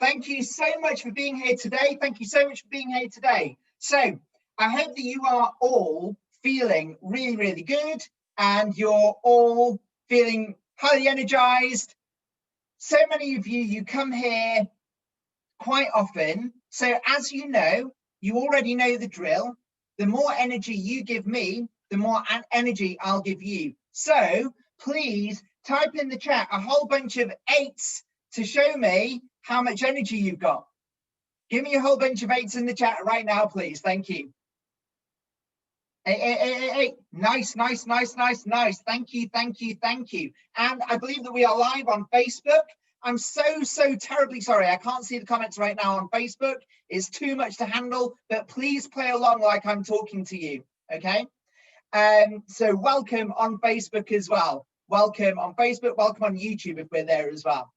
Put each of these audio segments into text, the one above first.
Thank you so much for being here today. Thank you so much for being here today. So I hope that you are all feeling really, really good and you're all feeling highly energized. So many of you come here quite often. So as you know, you already know the drill. The more energy you give me, the more energy I'll give you. So please type in the chat a whole bunch of 8s to show me how much energy you've got. Give me a whole bunch of 8s in the chat right now, please. Thank you. Hey. Nice. Thank you. And I believe that we are live on Facebook. I'm so terribly sorry. I can't see the comments right now on Facebook. It's too much to handle, but please play along like I'm talking to you, okay? So welcome on Facebook as well. Welcome on Facebook, welcome on YouTube if we're there as well.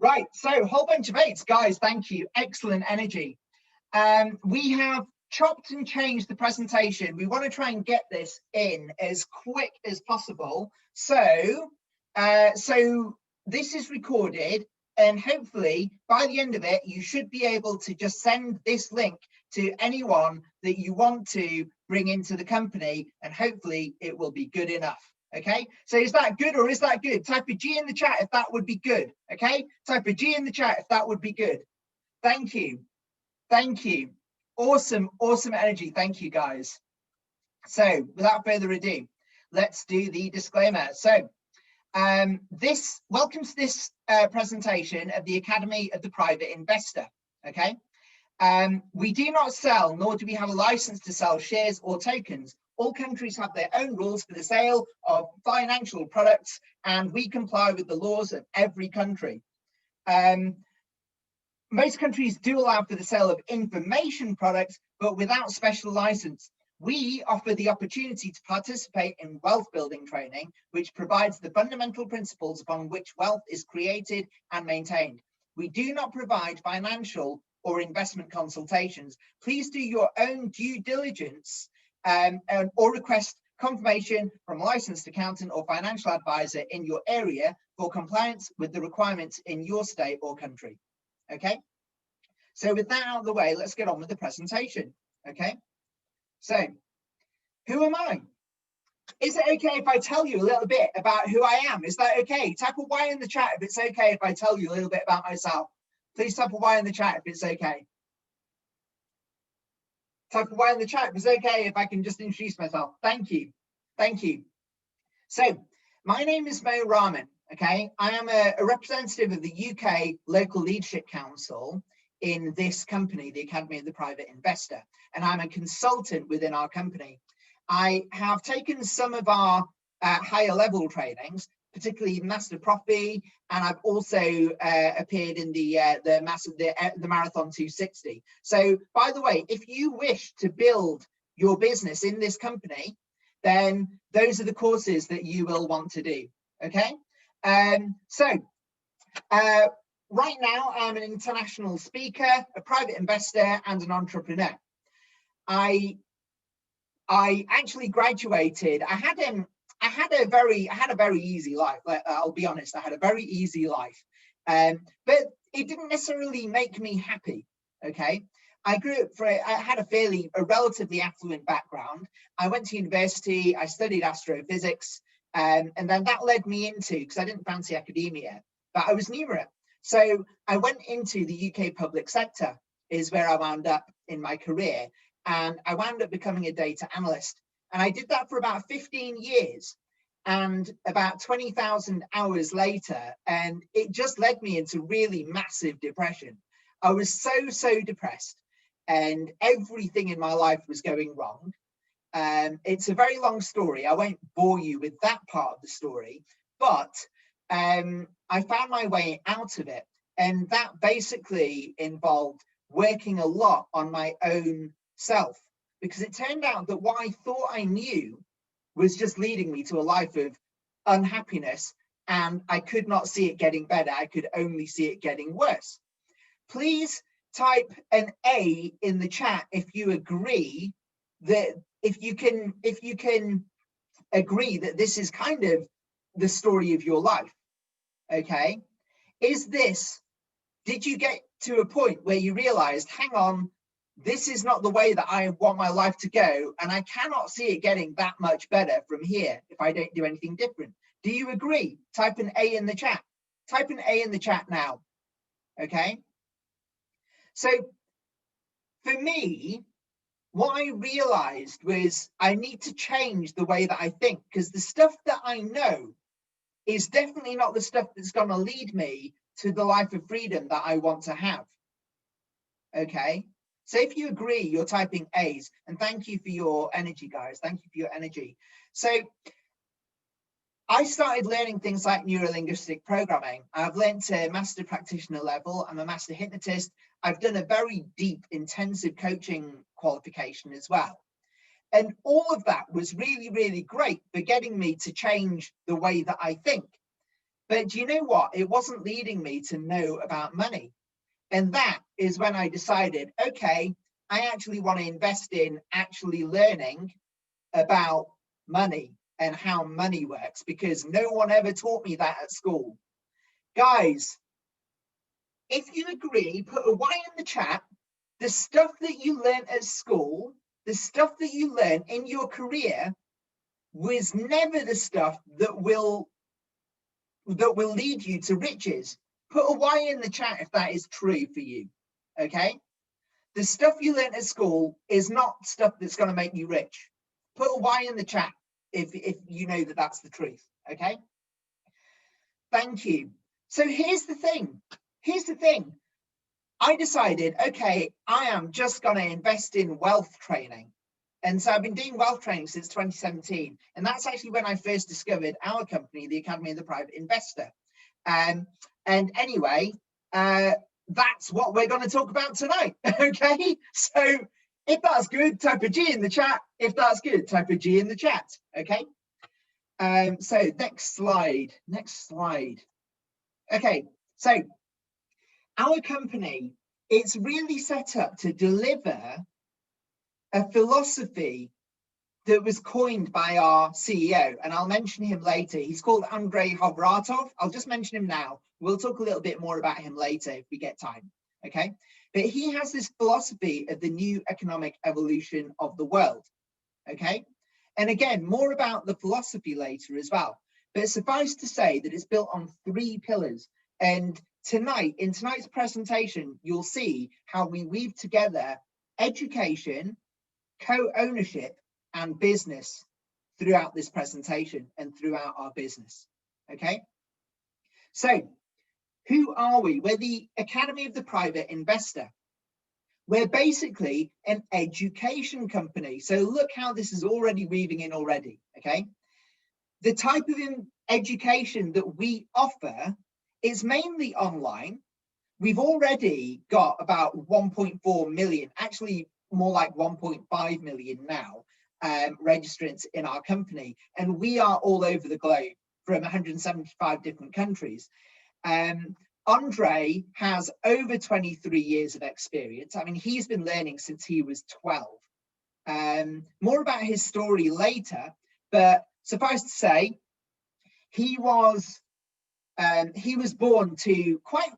Right, so a whole bunch of 8s, guys, thank you. Excellent energy. We have chopped and changed the presentation. We want to try and get this in as quick as possible. So this is recorded, and hopefully by the end of it, you should be able to just send this link to anyone that you want to bring into the company, and hopefully it will be good enough. Okay, so is that good or is that good? Type a G in the chat if that would be good. Okay, type a G in the chat if that would be good. Thank you. Awesome energy. Thank you, guys. So without further ado, let's do the disclaimer. So welcome to this presentation of the Academy of the Private Investor. Okay, we do not sell, nor do we have a license to sell shares or tokens. All countries have their own rules for the sale of financial products, and we comply with the laws of every country. Most countries do allow for the sale of information products, but without special license. We offer the opportunity to participate in wealth building training, which provides the fundamental principles upon which wealth is created and maintained. We do not provide financial or investment consultations. Please do your own due diligence or request confirmation from a licensed accountant or financial advisor in your area for compliance with the requirements in your state or country. Okay, so with that out of the way, let's get on with the presentation. Okay, so who am I? Is it okay if I tell you a little bit about who I am? Is that okay? Type a Y in the chat if it's okay if I tell you a little bit about myself. Please type a Y in the chat if it's okay. Type a Y in the chat if it's okay if I can just introduce myself. Thank you. So my name is Mo Rahman. Okay, I am a representative of the UK Local Leadership Council in this company, the Academy of the Private Investor, and I'm a consultant within our company. I have taken some of our higher level trainings, particularly Master Profi, and I've also appeared in the Marathon 260. So, by the way, if you wish to build your business in this company, then those are the courses that you will want to do. Okay. Right now I'm an international speaker, a private investor, and an entrepreneur. I actually graduated. I had a very easy life. I'll be honest, I had a very easy life, but it didn't necessarily make me happy. Okay, I grew up I had a relatively affluent background. I went to university. I studied astrophysics. And then that led me into, because I didn't fancy academia, but I was numerate. So I went into the UK public sector, is where I wound up in my career. And I wound up becoming a data analyst. And I did that for about 15 years and about 20,000 hours later. And it just led me into really massive depression. I was so depressed and everything in my life was going wrong. It's a very long story. I won't bore you with that part of the story, but I found my way out of it. And that basically involved working a lot on my own self, because it turned out that what I thought I knew was just leading me to a life of unhappiness, and I could not see it getting better. I could only see it getting worse. Please type an A in the chat if you agree that if you can agree that this is kind of the story of your life. Okay, is this Did you get to a point where you realized, hang on, this is not the way that I want my life to go, and I cannot see it getting that much better from here if I don't do anything different? Do you agree? Type an A in the chat. Type an A in the chat now. Okay. So for me, what I realized was I need to change the way that I think, because the stuff that I know is definitely not the stuff that's going to lead me to the life of freedom that I want to have. Okay. So if you agree, you're typing A's, and thank you for your energy, guys. Thank you for your energy. So I started learning things like neurolinguistic programming. I've learned to master practitioner level. I'm a master hypnotist. I've done a very deep, intensive coaching qualification as well. And all of that was really, really great for getting me to change the way that I think. But do you know what? It wasn't leading me to know about money. And that is when I decided, okay, I actually want to invest in actually learning about money and how money works, because no one ever taught me that at school. Guys, if you agree, put a Y in the chat. The stuff that you learned at school, the stuff that you learn in your career was never the stuff that will lead you to riches. Put a Y in the chat if that is true for you. Okay. The stuff you learn at school is not stuff that's going to make you rich. Put a Y in the chat if you know that that's the truth. Okay. Thank you. So here's the thing. I decided, okay, I am just going to invest in wealth training. And so I've been doing wealth training since 2017. And that's actually when I first discovered our company, the Academy of the Private Investor. And anyway, that's what we're going to talk about tonight. Okay. So if that's good, type a G in the chat. If that's good, type a G in the chat. Okay. So next slide. Okay. So our company, it's really set up to deliver a philosophy that was coined by our CEO, and I'll mention him later. He's called Andrei Hovratov. I'll just mention him now. We'll talk a little bit more about him later if we get time, okay? But he has this philosophy of the new economic evolution of the world, okay? And again, more about the philosophy later as well. But suffice to say that it's built on 3 pillars. And tonight, in tonight's presentation, you'll see how we weave together education, co-ownership, and business throughout this presentation and throughout our business. Okay. So who are we? We're the Academy of the Private Investor. We're basically an education company. So look how this is already weaving in already. Okay. The type of education that we offer is mainly online. We've already got about 1.4 million, actually more like 1.5 million now, registrants in our company, and we are all over the globe from 175 different countries. Andre has over 23 years of experience. I mean, he's been learning since he was 12. More about his story later, but suffice to say, he was born to quite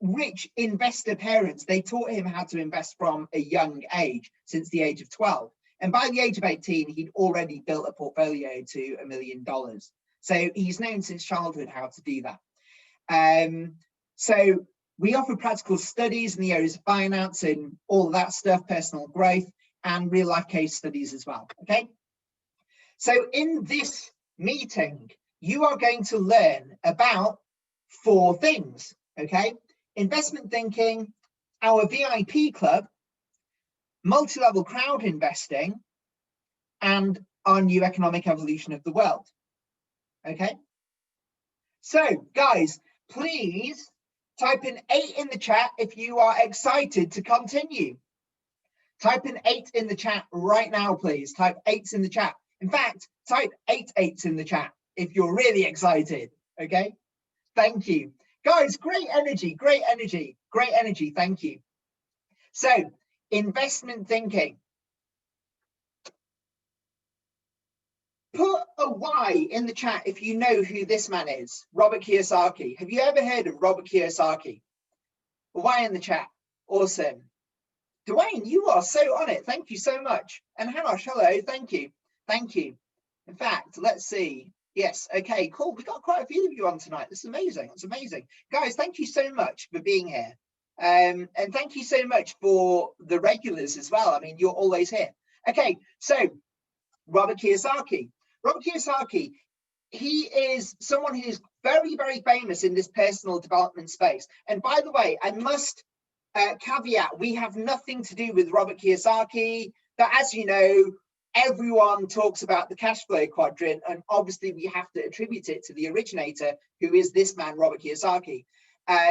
rich investor parents. They taught him how to invest from a young age, since the age of 12. And by the age of 18, he'd already built a portfolio to $1 million. So he's known since childhood how to do that. So we offer practical studies in the areas of finance and all of that stuff, personal growth, and real life case studies as well. Okay. So in this meeting, you are going to learn about 4 things. Okay. Investment thinking, our VIP club, multi-level crowd investing, and our new economic evolution of the world. Okay. So guys, please type an 8 in the chat if you are excited to continue. Type an 8 in the chat right now, please. Type 8s in the chat. In fact, type 8 8s in the chat if you're really excited. Okay. Thank you. Guys, great energy. Thank you. So, investment thinking. Put a Y in the chat if you know who this man is, Robert Kiyosaki. Have you ever heard of Robert Kiyosaki? Why in the chat? Awesome. Dwayne, you are so on it. Thank you so much. And Hanosh, hello. Thank you. Thank you. In fact, let's see. Yes. Okay, cool. We've got quite a few of you on tonight. This is amazing. It's amazing. Guys, thank you so much for being here. And thank you so much for the regulars as well. I mean, you're always here. Okay, so Robert Kiyosaki. Robert Kiyosaki, he is someone who is very, very famous in this personal development space. And by the way, I must caveat, we have nothing to do with Robert Kiyosaki, but as you know, everyone talks about the cash flow quadrant, and obviously we have to attribute it to the originator, who is this man, Robert Kiyosaki.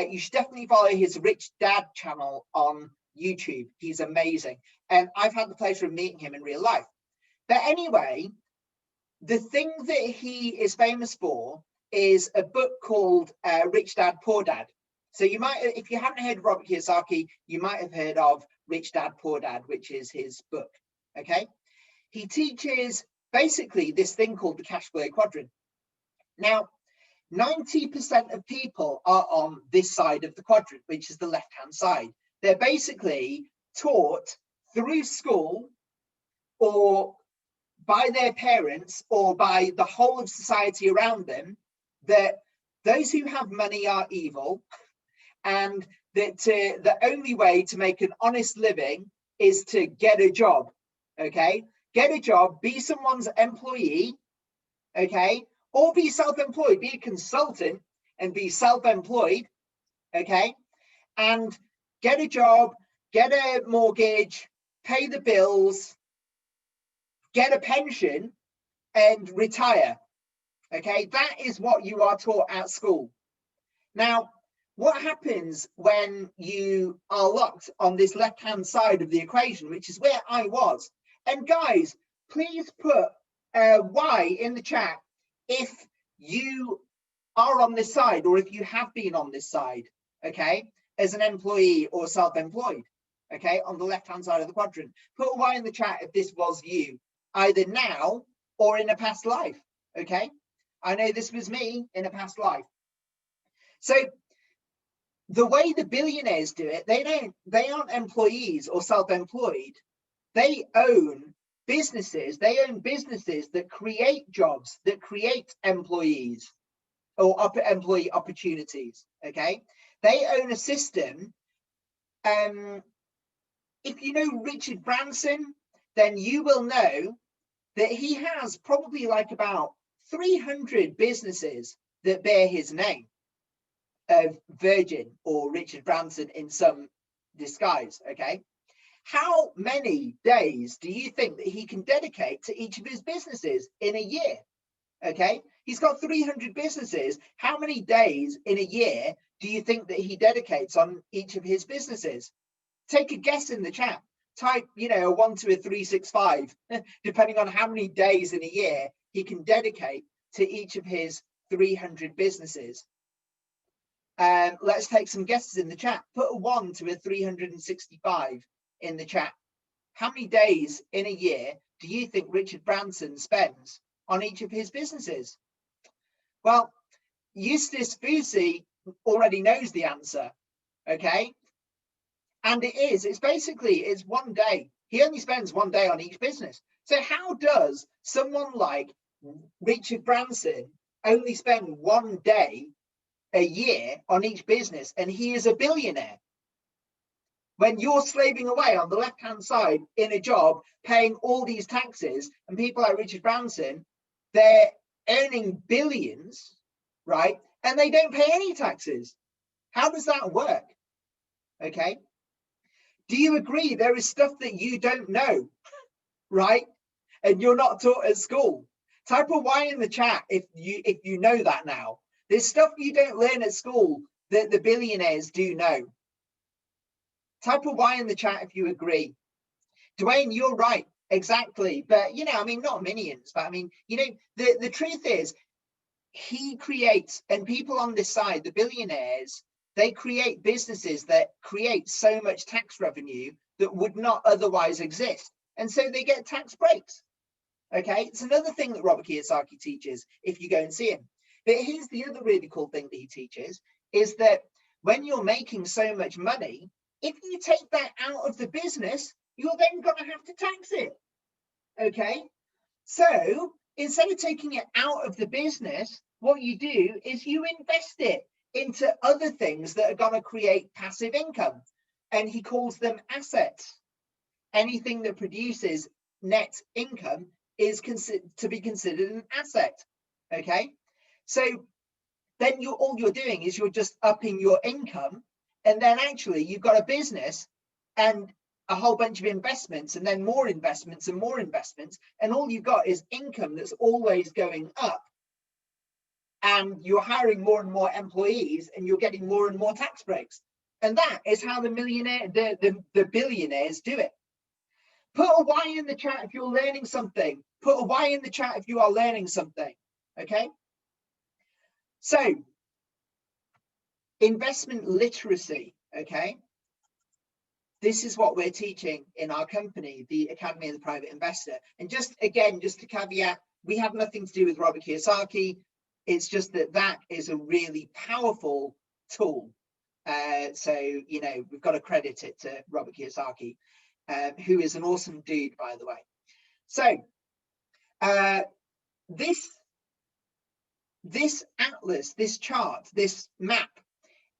You should definitely follow his Rich Dad channel on YouTube. He's amazing. And I've had the pleasure of meeting him in real life. But anyway, the thing that he is famous for is a book called Rich Dad, Poor Dad. So you might, if you haven't heard of Robert Kiyosaki, you might have heard of Rich Dad, Poor Dad, which is his book, okay? He teaches basically this thing called the cash flow quadrant. Now, 90% of people are on this side of the quadrant, which is the left-hand side. They're basically taught through school or by their parents or by the whole of society around them that those who have money are evil, and that the only way to make an honest living is to get a job, okay? Get a job, be someone's employee, okay? Or be self-employed, be a consultant and be self-employed, okay? And get a job, get a mortgage, pay the bills, get a pension and retire, okay? That is what you are taught at school. Now, what happens when you are locked on this left-hand side of the equation, which is where I was? And guys, please put Y in the chat if you are on this side or if you have been on this side, okay, as an employee or self-employed, okay, on the left-hand side of the quadrant. Put a Y in the chat if this was you, either now or in a past life, okay? I know this was me in a past life. So the way the billionaires do it, they aren't employees or self-employed. They own businesses. They own businesses that create jobs, that create employees or employee opportunities, okay? They own a system. If you know Richard Branson, then you will know that he has probably like about 300 businesses that bear his name of Virgin or Richard Branson in some disguise, okay? How many days do you think that he can dedicate to each of his businesses in a year? Okay, he's got 300 businesses. How many days in a year do you think that he dedicates on each of his businesses? Take a guess in the chat. Type, you know, a 1 to a 365, depending on how many days in a year he can dedicate to each of his 300 businesses. Let's take some guesses in the chat. Put a 1 to a 365 in the chat. How many days in a year do you think Richard Branson spends on each of his businesses? Well, Eustace Fusi already knows the answer, okay? And it's basically 1 day. He only spends 1 day on each business. So how does someone like Richard Branson only spend 1 day a year on each business, and he is a billionaire? When you're slaving away on the left-hand side in a job, paying all these taxes, and people like Richard Branson, they're earning billions, right? And they don't pay any taxes. How does that work? Okay. Do you agree there is stuff that you don't know, right? And you're not taught at school? Type a Y in the chat if you know that now. There's stuff you don't learn at school that the billionaires do know. Type a Y in the chat if you agree. Dwayne, you're right, exactly. But, you know, I mean, not minions, but I mean, you know, the truth is he creates, and people on this side, the billionaires, they create businesses that create so much tax revenue that would not otherwise exist. And so they get tax breaks. Okay, it's another thing that Robert Kiyosaki teaches if you go and see him. But here's the other really cool thing that he teaches is that when you're making so much money, if you take that out of the business, you're then going to have to tax it. Okay, so instead of taking it out of the business, what you do is you invest it into other things that are going to create passive income. And he calls them assets. Anything that produces net income is to be considered an asset. Okay, so then all you're doing is you're just upping your income, and then actually you've got a business and a whole bunch of investments, and then more investments and more investments, and all you've got is income that's always going up, and you're hiring more and more employees, and you're getting more and more tax breaks. And that is how the billionaires do it. Put a Y in the chat if you're learning something. Put a Y in the chat if you are learning something. Okay, so investment literacy. Okay, this is what we're teaching in our company, the Academy of the Private Investor. And just again, just to caveat, we have nothing to do with Robert Kiyosaki. It's just that is a really powerful tool. So, you know, we've got to credit it to Robert Kiyosaki, who is an awesome dude, by the way. So this atlas, this chart, this map,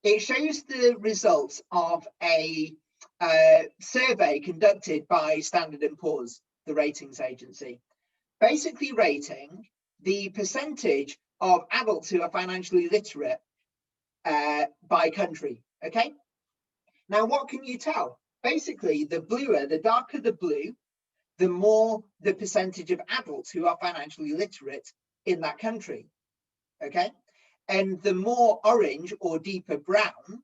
it shows the results of a survey conducted by Standard & Poor's, the ratings agency, basically rating the percentage of adults who are financially literate by country. Okay, now what can you tell? Basically, the bluer, the darker the blue, the more the percentage of adults who are financially literate in that country. Okay, and the more orange or deeper brown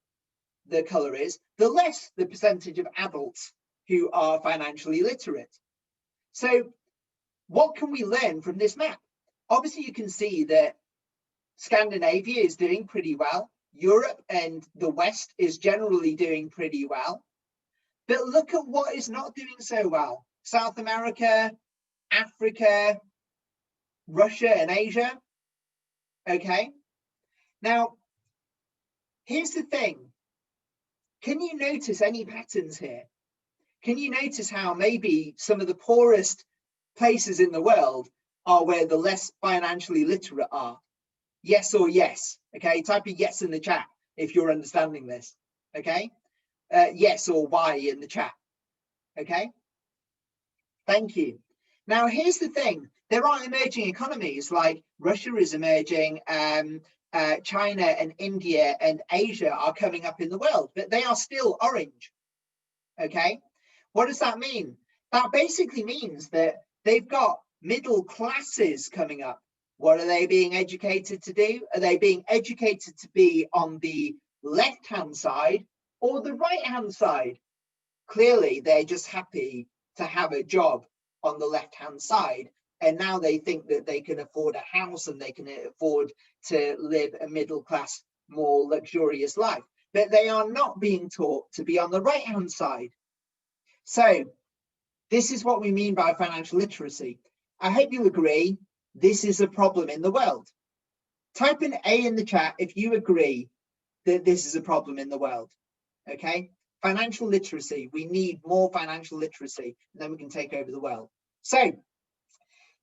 the color is, the less the percentage of adults who are financially literate. So what can we learn from this map? Obviously, you can see that Scandinavia is doing pretty well. Europe and the West is generally doing pretty well. But look at what is not doing so well. South America, Africa, Russia and Asia. Okay. Now, here's the thing. Can you notice any patterns here? Can you notice how maybe some of the poorest places in the world are where the less financially literate are? Yes or yes. Okay, type a yes in the chat if you're understanding this. Okay, yes or Y in the chat. Okay, thank you. Now, here's the thing. There are emerging economies like Russia is emerging, China and India and Asia are coming up in the world, but they are still orange. Okay, what does that mean? That basically means that they've got middle classes coming up. What are they being educated to do? Are they being educated to be on the left-hand side or the right-hand side? Clearly, they're just happy to have a job on the left-hand side. And now they think that they can afford a house and they can afford to live a middle-class, more luxurious life. But they are not being taught to be on the right-hand side. So this is what we mean by financial literacy. I hope you agree. This is a problem in the world. Type an A in the chat if you agree that this is a problem in the world. Okay, financial literacy. We need more financial literacy, and then we can take over the world. So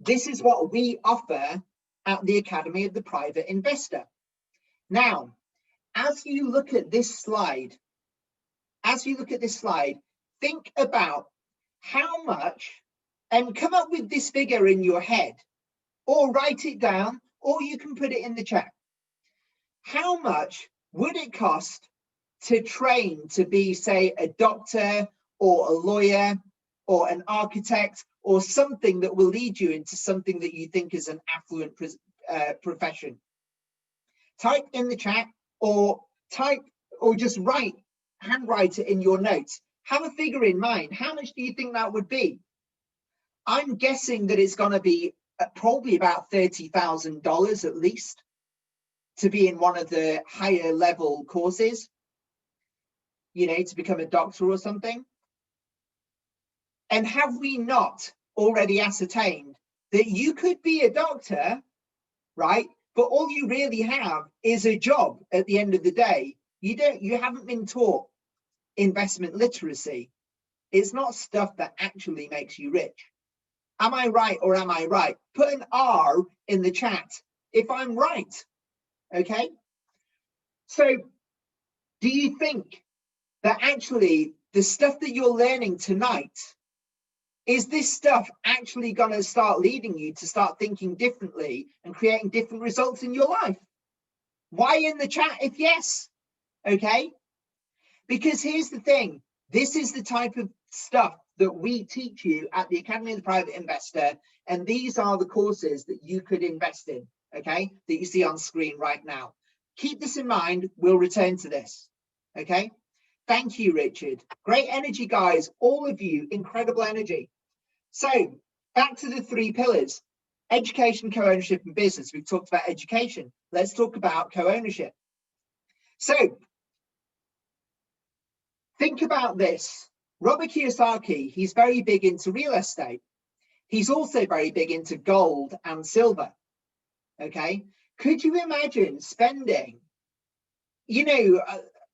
this is what we offer at the Academy of the Private Investor. Now, as you look at this slide, think about how much, and come up with this figure in your head, or write it down, or you can put it in the chat. How much would it cost to train to be, say, a doctor or a lawyer or an architect or something that will lead you into something that you think is an affluent profession? Type in the chat, or just handwrite it in your notes. Have a figure in mind. How much do you think that would be? I'm guessing that it's going to be probably about $30,000 at least to be in one of the higher level courses, you know, to become a doctor or something. And have we not already ascertained that you could be a doctor, right? But all you really have is a job at the end of the day You haven't been taught investment literacy. It's not stuff that actually makes you rich. Am I right or am I right? Put an R in the chat if I'm right. Okay. So do you think that actually the stuff that you're learning tonight, is this stuff actually going to start leading you to start thinking differently and creating different results in your life? Why in the chat if yes? Okay. Because here's the thing, this is the type of stuff that we teach you at the Academy of the Private Investor, and these are the courses that you could invest in, okay, that you see on screen right now. Keep this in mind, we'll return to this, okay? Thank you, Richard. Great energy, guys, all of you, incredible energy. So back to the 3 pillars, education, co-ownership, and business. We've talked about education. Let's talk about co-ownership. So think about this. Robert Kiyosaki, he's very big into real estate. He's also very big into gold and silver. Okay. Could you imagine spending, you know,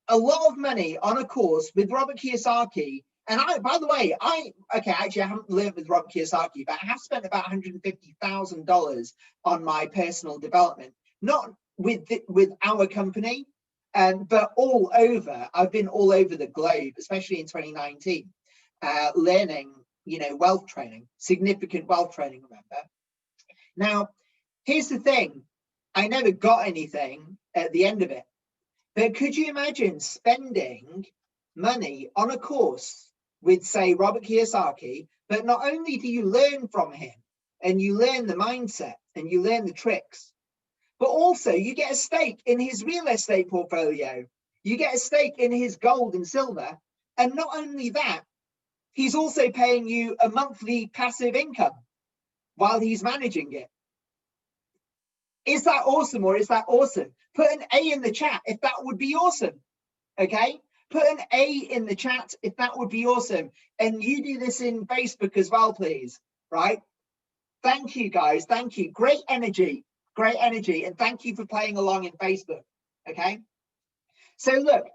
a lot of money on a course with Robert Kiyosaki? And by the way, actually, I haven't learned with Robert Kiyosaki, but I have spent about $150,000 on my personal development, not with our company, but all over. I've been all over the globe, especially in 2019, learning, you know, wealth training, significant wealth training, remember. Now, here's the thing. I never got anything at the end of it. But could you imagine spending money on a course with, say, Robert Kiyosaki, but not only do you learn from him and you learn the mindset and you learn the tricks, but also you get a stake in his real estate portfolio. You get a stake in his gold and silver. And not only that, he's also paying you a monthly passive income while he's managing it. Is that awesome or is that awesome? Put an A in the chat if that would be awesome. Okay? Put an A in the chat if that would be awesome. And you do this in Facebook as well, please. Right? Thank you, guys. Thank you. Great energy. Great energy. And thank you for playing along in Facebook. Okay? So look,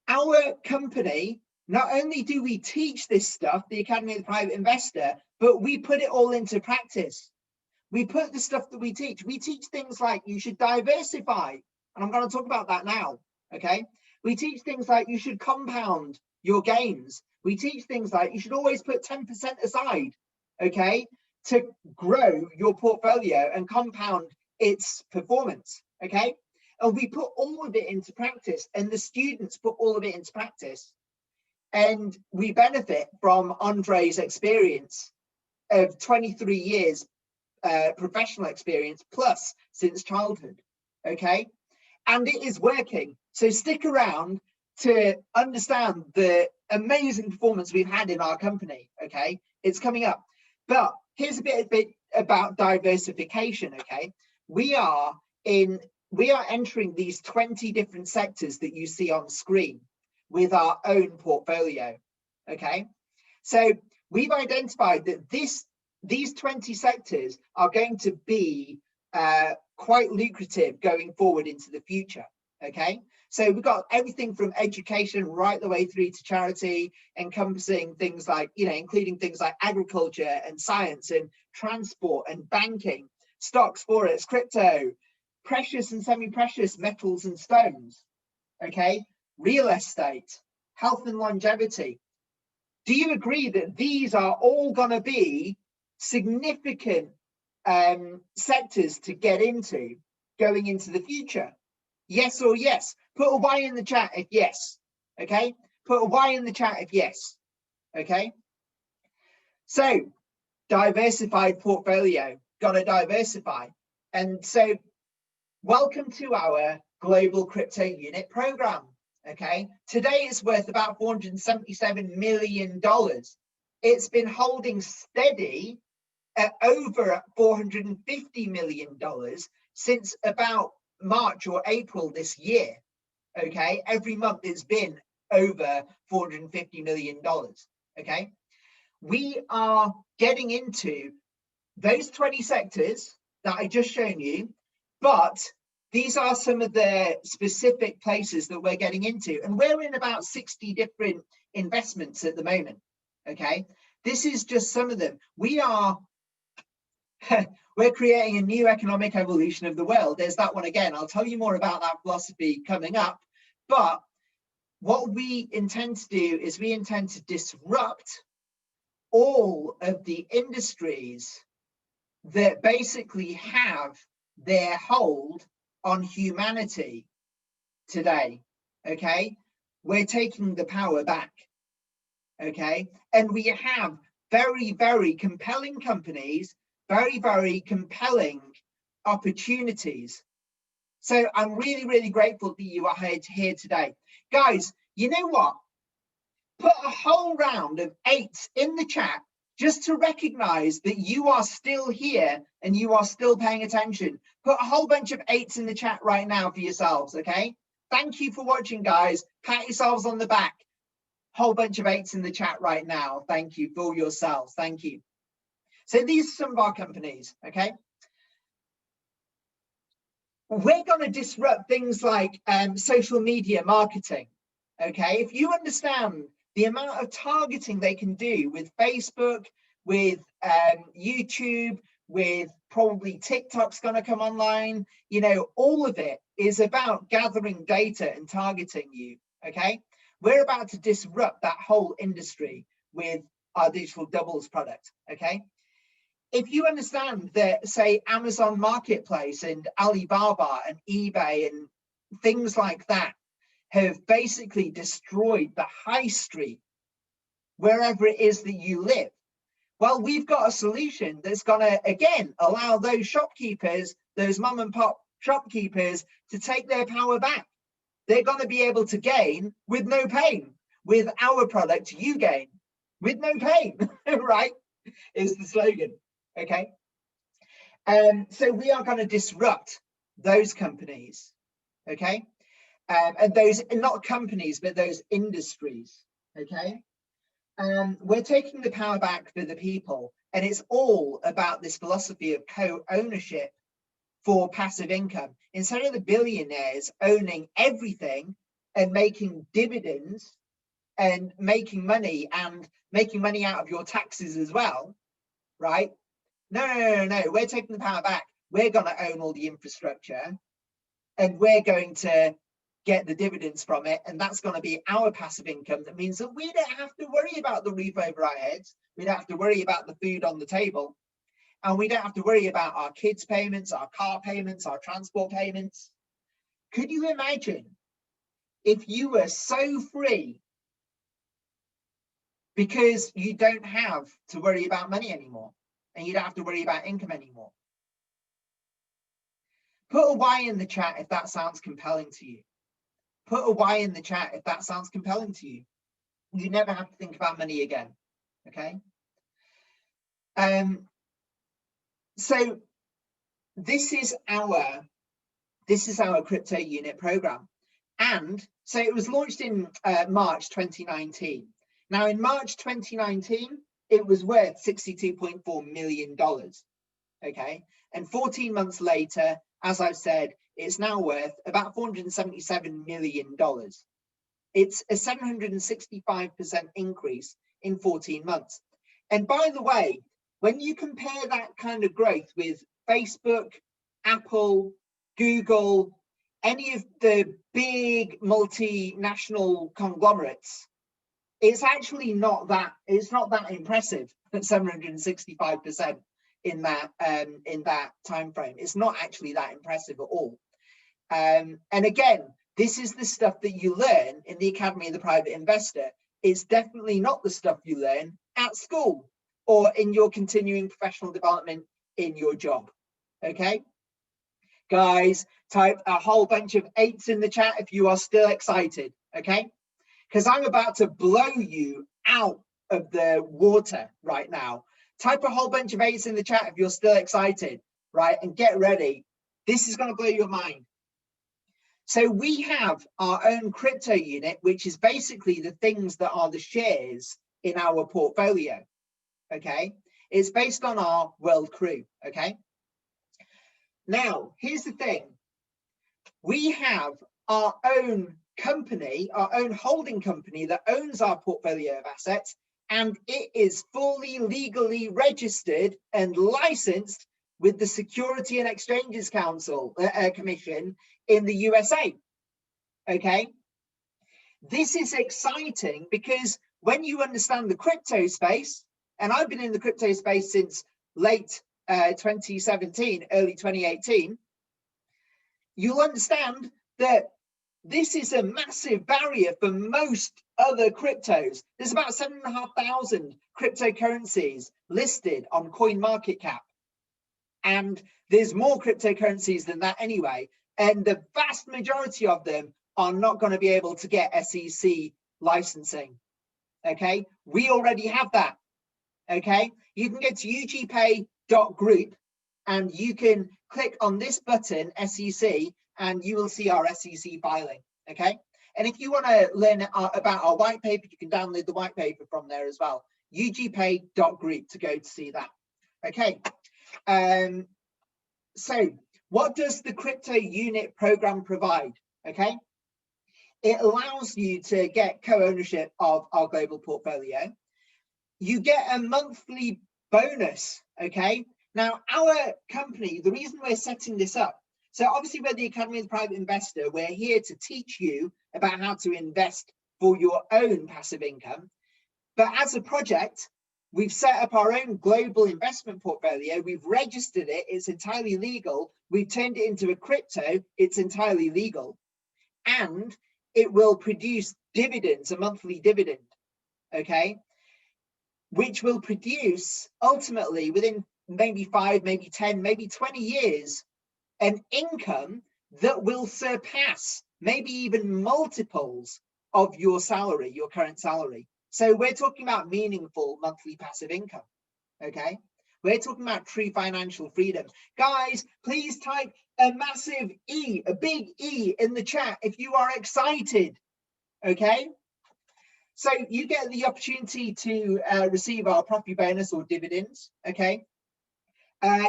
our company, not only do we teach this stuff, the Academy of the Private Investor, but we put it all into practice. We put the stuff that we teach things like you should diversify. And I'm going to talk about that now. Okay. We teach things like you should compound your gains. We teach things like you should always put 10% aside. Okay. To grow your portfolio and compound its performance. Okay. And we put all of it into practice, and the students put all of it into practice. And we benefit from Andre's experience of 23 years professional experience plus since childhood. Okay. And it is working. So stick around to understand the amazing performance we've had in our company. Okay. It's coming up. But here's a bit about diversification. Okay. We are entering these 20 different sectors that you see on screen with our own portfolio. Okay. So we've identified that these 20 sectors are going to be quite lucrative going forward into the future. Okay, so we've got everything from education right the way through to charity, encompassing things like, you know, including things like agriculture and science and transport and banking, stocks, forex, crypto, precious and semi-precious metals and stones. Okay, real estate, health and longevity. Do you agree that these are all going to be significant sectors to get into going into the future? Yes or yes? Put a Y in the chat if yes. Okay, put a Y in the chat if yes. Okay, so diversified portfolio, gotta diversify. And so welcome to our global crypto unit program. Okay, today it's worth about $477 million. It's been holding steady at over $450 million since about March or April this year. Okay, every month it's been over $450 million. Okay, we are getting into those 20 sectors that I just shown you, but these are some of the specific places that we're getting into, and we're in about 60 different investments at the moment. Okay, this is just some of them. We are we're creating a new economic evolution of the world. There's that one again. I'll tell you more about that philosophy coming up. But what we intend to do is we intend to disrupt all of the industries that basically have their hold on humanity today. Okay, we're taking the power back. Okay, and we have very, very compelling companies, very, very compelling opportunities. So I'm really, really grateful that you are here today. Guys, you know what? Put a whole round of 8s in the chat just to recognize that you are still here and you are still paying attention. Put a whole bunch of 8s in the chat right now for yourselves, okay? Thank you for watching, guys. Pat yourselves on the back. Whole bunch of 8s in the chat right now. Thank you for yourselves. Thank you. So these are some of our companies, okay? We're going to disrupt things like social media marketing, okay? If you understand the amount of targeting they can do with Facebook, with YouTube, with probably TikTok's going to come online, you know, all of it is about gathering data and targeting you, okay? We're about to disrupt that whole industry with our digital doubles product, okay? If you understand that, say, Amazon Marketplace and Alibaba and eBay and things like that have basically destroyed the high street wherever it is that you live, well, we've got a solution that's going to, again, allow those shopkeepers, those mom and pop shopkeepers, to take their power back. They're going to be able to gain with no pain. With our product, you gain with no pain, right? Is the slogan. Okay, so we are going to disrupt those companies, okay, and those, not companies, but those industries, okay. We're taking the power back for the people, and it's all about this philosophy of co-ownership for passive income. Instead of the billionaires owning everything and making dividends and making money out of your taxes as well, right? No. We're taking the power back. We're going to own all the infrastructure and we're going to get the dividends from it. And that's going to be our passive income. That means that we don't have to worry about the roof over our heads. We don't have to worry about the food on the table. And we don't have to worry about our kids' payments, our car payments, our transport payments. Could you imagine if you were so free because you don't have to worry about money anymore? And you don't have to worry about income anymore? Put a Y in the chat if that sounds compelling to you. Put a Y in the chat if that sounds compelling to you. You never have to think about money again, okay? So this is our crypto unit program. And so it was launched in March 2019. Now in March 2019, it was worth $62.4 million, okay? And 14 months later, as I've said, it's now worth about $477 million. It's a 765% increase in 14 months. And by the way, when you compare that kind of growth with Facebook, Apple, Google, any of the big multinational conglomerates, it's actually not that, it's not that impressive at 765% in that time frame. It's not actually that impressive at all. And again, this is the stuff that you learn in the Academy of the Private Investor. It's definitely not the stuff you learn at school or in your continuing professional development in your job. Okay, guys, type a whole bunch of 8s in the chat if you are still excited. Okay, because I'm about to blow you out of the water right now. Type a whole bunch of 8s in the chat if you're still excited, right? And get ready. This is going to blow your mind. So we have our own crypto unit, which is basically the things that are the shares in our portfolio, okay? It's based on our world crew, okay? Now, here's the thing. We have our own company, our own holding company that owns our portfolio of assets, and it is fully legally registered and licensed with the Security and Exchanges Council Commission in the USA. Okay, this is exciting because when you understand the crypto space, and I've been in the crypto space since late 2017, early 2018, you'll understand that this is a massive barrier for most other cryptos. There's about 7,500 cryptocurrencies listed on CoinMarketCap. And there's more cryptocurrencies than that anyway. And the vast majority of them are not going to be able to get SEC licensing. Okay, we already have that. Okay, you can get to ugpay.group and you can click on this button, SEC, and you will see our SEC filing. Okay, and if you want to learn about our white paper, you can download the white paper from there as well. ugpay.group to go to see that. Okay, so what does the crypto unit program provide? Okay, it allows you to get co-ownership of our global portfolio. You get a monthly bonus. Okay, now our company, the reason we're setting this up, so obviously we're the Academy of the Private Investor. We're here to teach you about how to invest for your own passive income. But as a project, we've set up our own global investment portfolio. We've registered it. It's entirely legal. We've turned it into a crypto. It's entirely legal. And it will produce dividends, a monthly dividend, okay, which will produce ultimately within maybe 5, maybe 10, maybe 20 years, an income that will surpass maybe even multiples of your salary, your current salary. So we're talking about meaningful monthly passive income. Okay, we're talking about true financial freedom. Guys, please type a massive E, a big E in the chat if you are excited. Okay, so you get the opportunity to receive our profit bonus or dividends. Okay,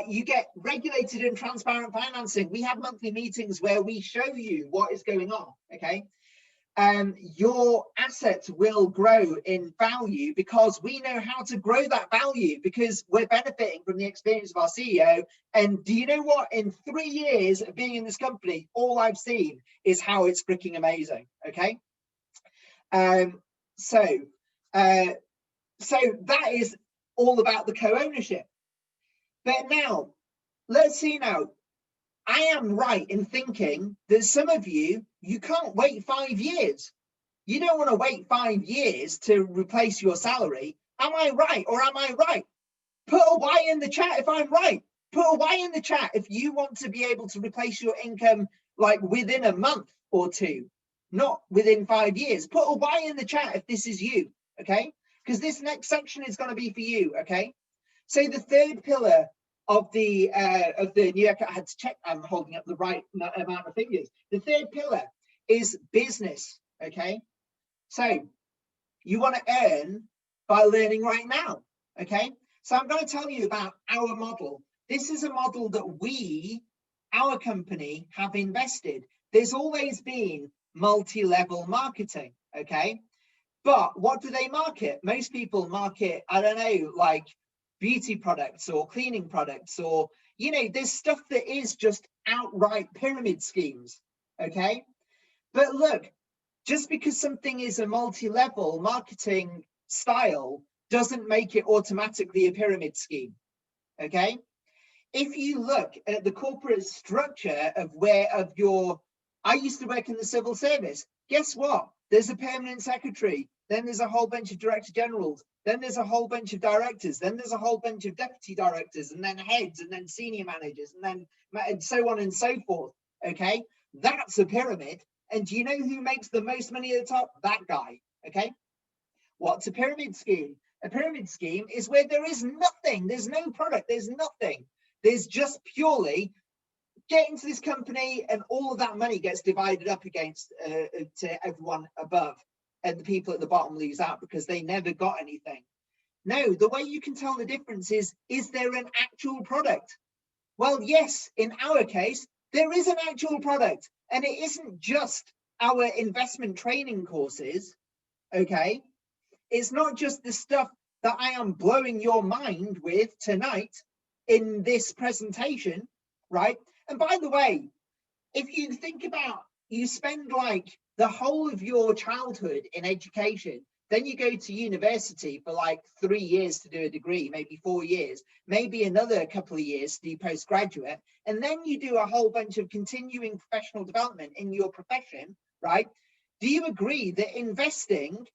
you get regulated and transparent financing. We have monthly meetings where we show you what is going on. Okay, your assets will grow in value because we know how to grow that value, because we're benefiting from the experience of our CEO. And do you know what? In 3 years of being in this company, all I've seen is how it's freaking amazing. Okay, so that is all about the co-ownership. But now, let's see now. I am right in thinking that some of you can't wait 5 years. You don't want to wait 5 years to replace your salary. Am I right or am I right? Put a Y in the chat if I'm right. Put a Y in the chat if you want to be able to replace your income like within a month or two, not within 5 years. Put a Y in the chat if this is you, okay? Because this next section is going to be for you, okay? So the third pillar of the NEEW, I had to check I'm holding up the right amount of fingers. The third pillar is business, okay? So you want to earn by learning right now, okay? So I'm going to tell you about our model. This is a model that we, our company, have invested. There's always been multi-level marketing, okay? But what do they market? Most people market, I don't know, like beauty products or cleaning products, or, you know, there's stuff that is just outright pyramid schemes, okay? But look, just because something is a multi-level marketing style doesn't make it automatically a pyramid scheme, okay? If you look at the corporate structure of I used to work in the civil service. Guess what? There's a permanent secretary. Then there's a whole bunch of director generals. Then there's a whole bunch of directors. Then there's a whole bunch of deputy directors, and then heads, and then senior managers, and so on and so forth. Okay, that's a pyramid. And do you know who makes the most money at the top? That guy. Okay. What's a pyramid scheme? A pyramid scheme is where there is nothing. There's no product. There's nothing. There's just purely get into this company, and all of that money gets divided up against to everyone above, and the people at the bottom lose out because they never got anything. No, the way you can tell the difference is there an actual product? Well, yes, in our case, There is an actual product, and it isn't just our investment training courses, okay? It's not just the stuff that I am blowing your mind with tonight in this presentation, right? And by the way, if you think about, you spend like the whole of your childhood in education, then you go to university for like 3 years to do a degree, maybe 4 years, maybe another couple of years to do postgraduate, and then you do a whole bunch of continuing professional development in your profession, right? Do you agree that investing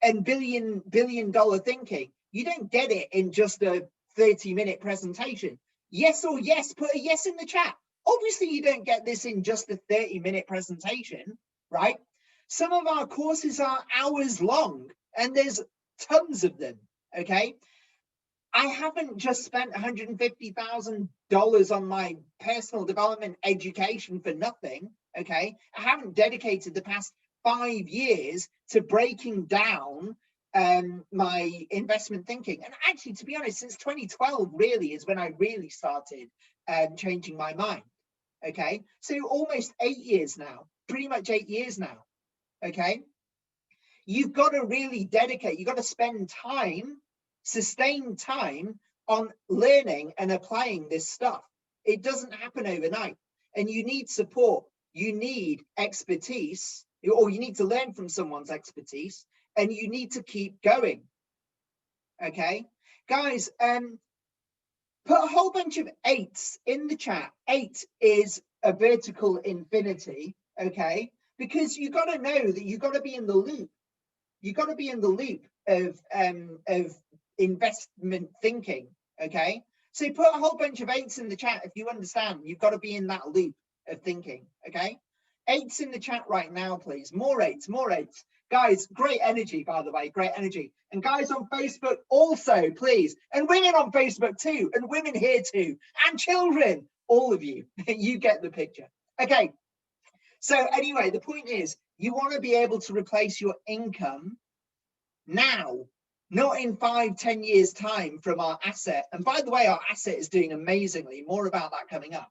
and billion dollar thinking, you don't get it in just a 30-minute presentation? Yes or yes, put a yes in the chat. Obviously, you don't get this in just a 30-minute presentation, right? Some of our courses are hours long, and there's tons of them, okay? I haven't just spent $150,000 on my personal development education for nothing, okay? I haven't dedicated the past 5 years to breaking down my investment thinking. And actually, to be honest, since 2012 really is when I really started changing my mind, okay? So almost 8 years now, pretty much 8 years now, okay? You've got to really dedicate, you've got to spend time, sustained time on learning and applying this stuff. It doesn't happen overnight, and you need support, you need expertise, or you need to learn from someone's expertise, and you need to keep going, okay? Guys, put a whole bunch of 8s in the chat. 8 is a vertical infinity, okay? Because you got to know that you got to be in the loop. You got to be in the loop of investment thinking, okay? So put a whole bunch of 8s in the chat if you understand. You've got to be in that loop of thinking, okay? 8s in the chat right now, please. More 8s, more 8s. Guys, great energy, by the way, great energy. And guys on Facebook also, please. And women on Facebook too, and women here too, and children, all of you. You get the picture. Okay, so anyway, the point is, you want to be able to replace your income now, not in 5-10 years time from our asset. And by the way, our asset is doing amazingly. More about that coming up.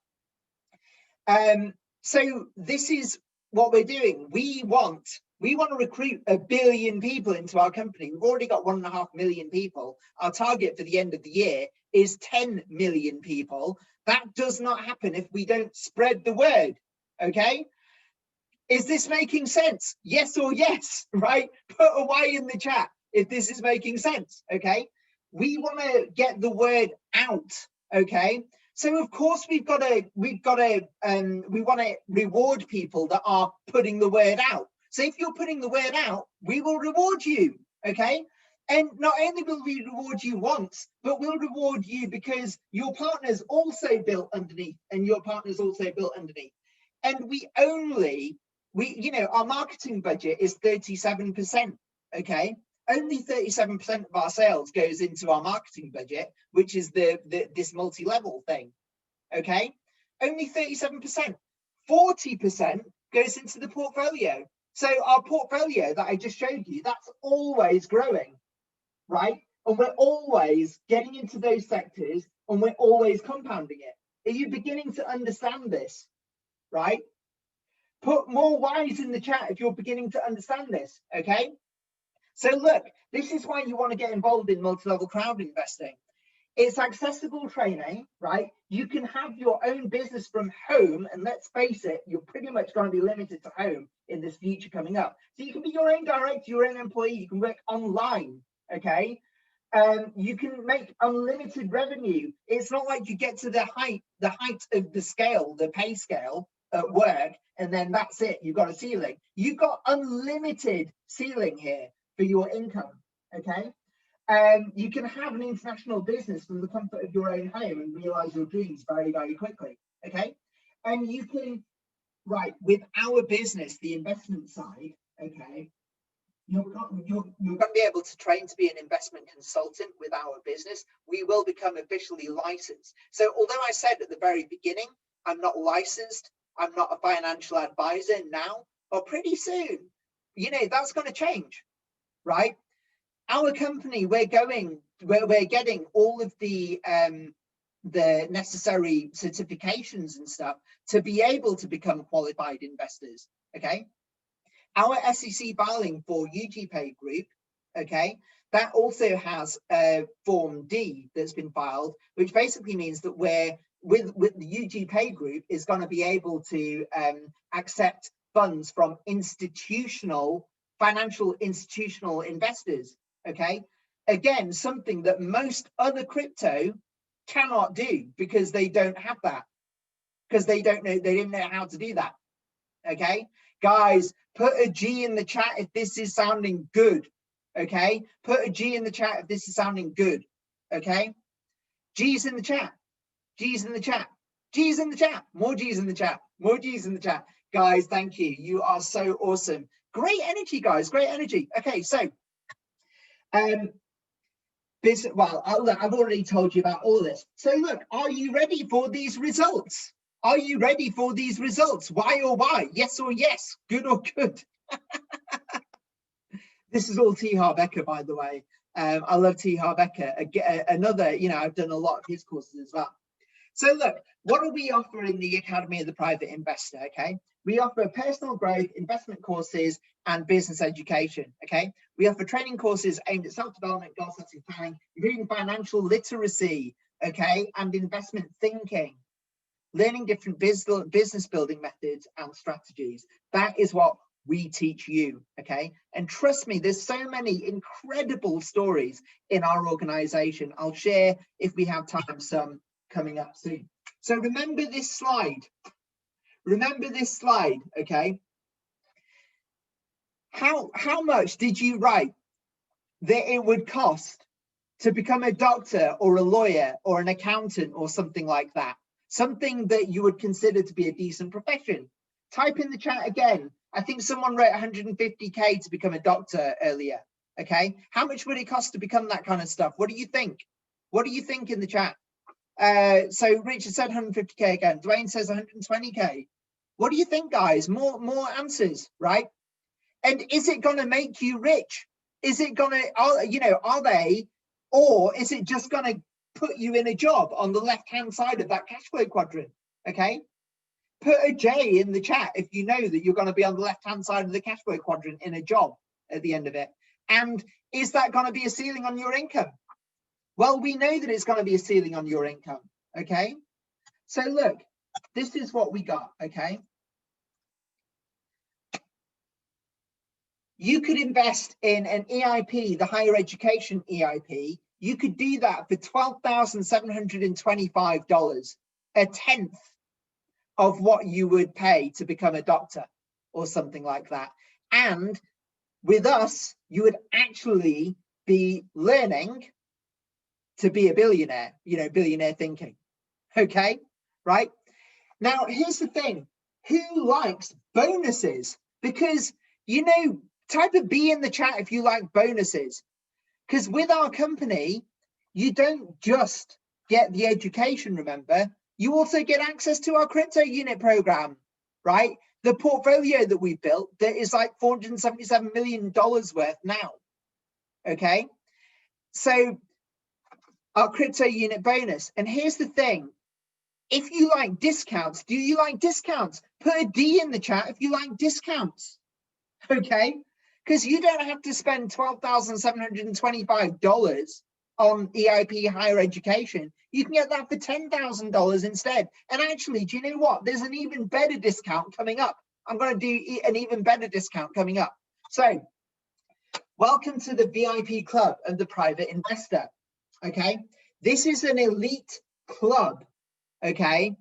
So this is what we're doing. We want to recruit 1 billion people into our company. We've already got 1.5 million people. Our target for the end of the year is 10 million people. That does not happen if we don't spread the word, okay? Is this making sense? Yes or yes, right? Put a Y in the chat if this is making sense, okay? We want to get the word out, okay? So of course we want to reward people that are putting the word out. So if you're putting the word out, we will reward you, okay? And not only will we reward you once, but we'll reward you because your partner's also built underneath, and your partner's also built underneath. And you know, our marketing budget is 37%, okay? Only 37% of our sales goes into our marketing budget, which is this multi-level thing, okay? Only 37%. 40% goes into the portfolio. So our portfolio that I just showed you, that's always growing, right? And we're always getting into those sectors, and we're always compounding it. Are you beginning to understand this, right? Put more Y's in the chat if you're beginning to understand this, okay? So look, this is why you want to get involved in multi-level crowd investing. It's accessible training, right? You can have your own business from home, and let's face it, you're pretty much going to be limited to home in this future coming up. So you can be your own director, your own employee, you can work online, okay? You can make unlimited revenue. It's not like you get to the height of the scale, the pay scale at work, and then that's it, you've got a ceiling. You've got unlimited ceiling here for your income, okay? You can have an international business from the comfort of your own home and realize your dreams very, very quickly, okay? And you can, right, with our business, the investment side, okay, you're going to be able to train to be an investment consultant with our business. We will become officially licensed. So although I said at the very beginning, I'm not licensed, I'm not a financial advisor now, but pretty soon, you know, that's going to change, right? Our company, we're getting all of the the necessary certifications and stuff to be able to become qualified investors. Okay, our SEC filing for UGPay Group, okay, that also has Form D that's been filed, which basically means that we're with the UGPay Group is going to be able to accept funds from financial institutional investors. Okay, again, something that most other crypto cannot do because they don't have that, because they didn't know how to do that. Okay, guys, put a G in the chat if this is sounding good. Okay, put a G in the chat if this is sounding good. Okay, G's in the chat, G's in the chat, G's in the chat, more G's in the chat, more G's in the chat. Guys, thank you, you are so awesome. Great energy, guys, great energy. Okay, so well, I've already told you about all of this. So look, are you ready for these results? Are you ready for these results? Why or why? Yes or yes? Good or good? This is all T. Harv Eker, by the way. I love T. Harv Eker. Another, I've done a lot of his courses as well. So look, what do we offer in the Academy of the Private Investor? Okay, we offer personal growth, investment courses, and business education. Okay, we offer training courses aimed at self-development, goal-setting, planning, including financial literacy, okay, and investment thinking, learning different business building methods and strategies. That is what we teach you. Okay, and trust me, there's so many incredible stories in our organization. I'll share, if we have time, some coming up soon. So remember this slide. Remember this slide, okay? How much did you write that it would cost to become a doctor or a lawyer or an accountant or something like that? Something that you would consider to be a decent profession. Type in the chat again. I think someone wrote 150K to become a doctor earlier, okay? How much would it cost to become that kind of stuff? What do you think? What do you think in the chat? So Richard said 150K again. Dwayne says 120K. What do you think, guys? More answers, right? And is it going to make you rich? Is it going to, are they, or is it just going to put you in a job on the left-hand side of that cash flow quadrant? Okay. Put a J in the chat if you know that you're going to be on the left-hand side of the cash flow quadrant in a job at the end of it. And is that going to be a ceiling on your income? Well, we know that it's going to be a ceiling on your income, okay? So look, this is what we got, okay? You could invest in an EIP, the higher education EIP. You could do that for $12,725, a tenth of what you would pay to become a doctor or something like that. And with us, you would actually be learning to be a billionaire, billionaire thinking. Okay, right? Now, here's the thing. Who likes bonuses? Because, type a B in the chat if you like bonuses. Because with our company, you don't just get the education, remember? You also get access to our crypto unit program, right? The portfolio that we built that is like $477 million worth now, okay? So our crypto unit bonus. And here's the thing. If you like discounts, do you like discounts? Put a D in the chat if you like discounts, okay? Because you don't have to spend $12,725 on EIP higher education. You can get that for $10,000 instead. And actually, do you know what? There's an even better discount coming up. I'm going to do an even better discount coming up. So welcome to the VIP club of the private investor. Okay, this is an elite club. Okay,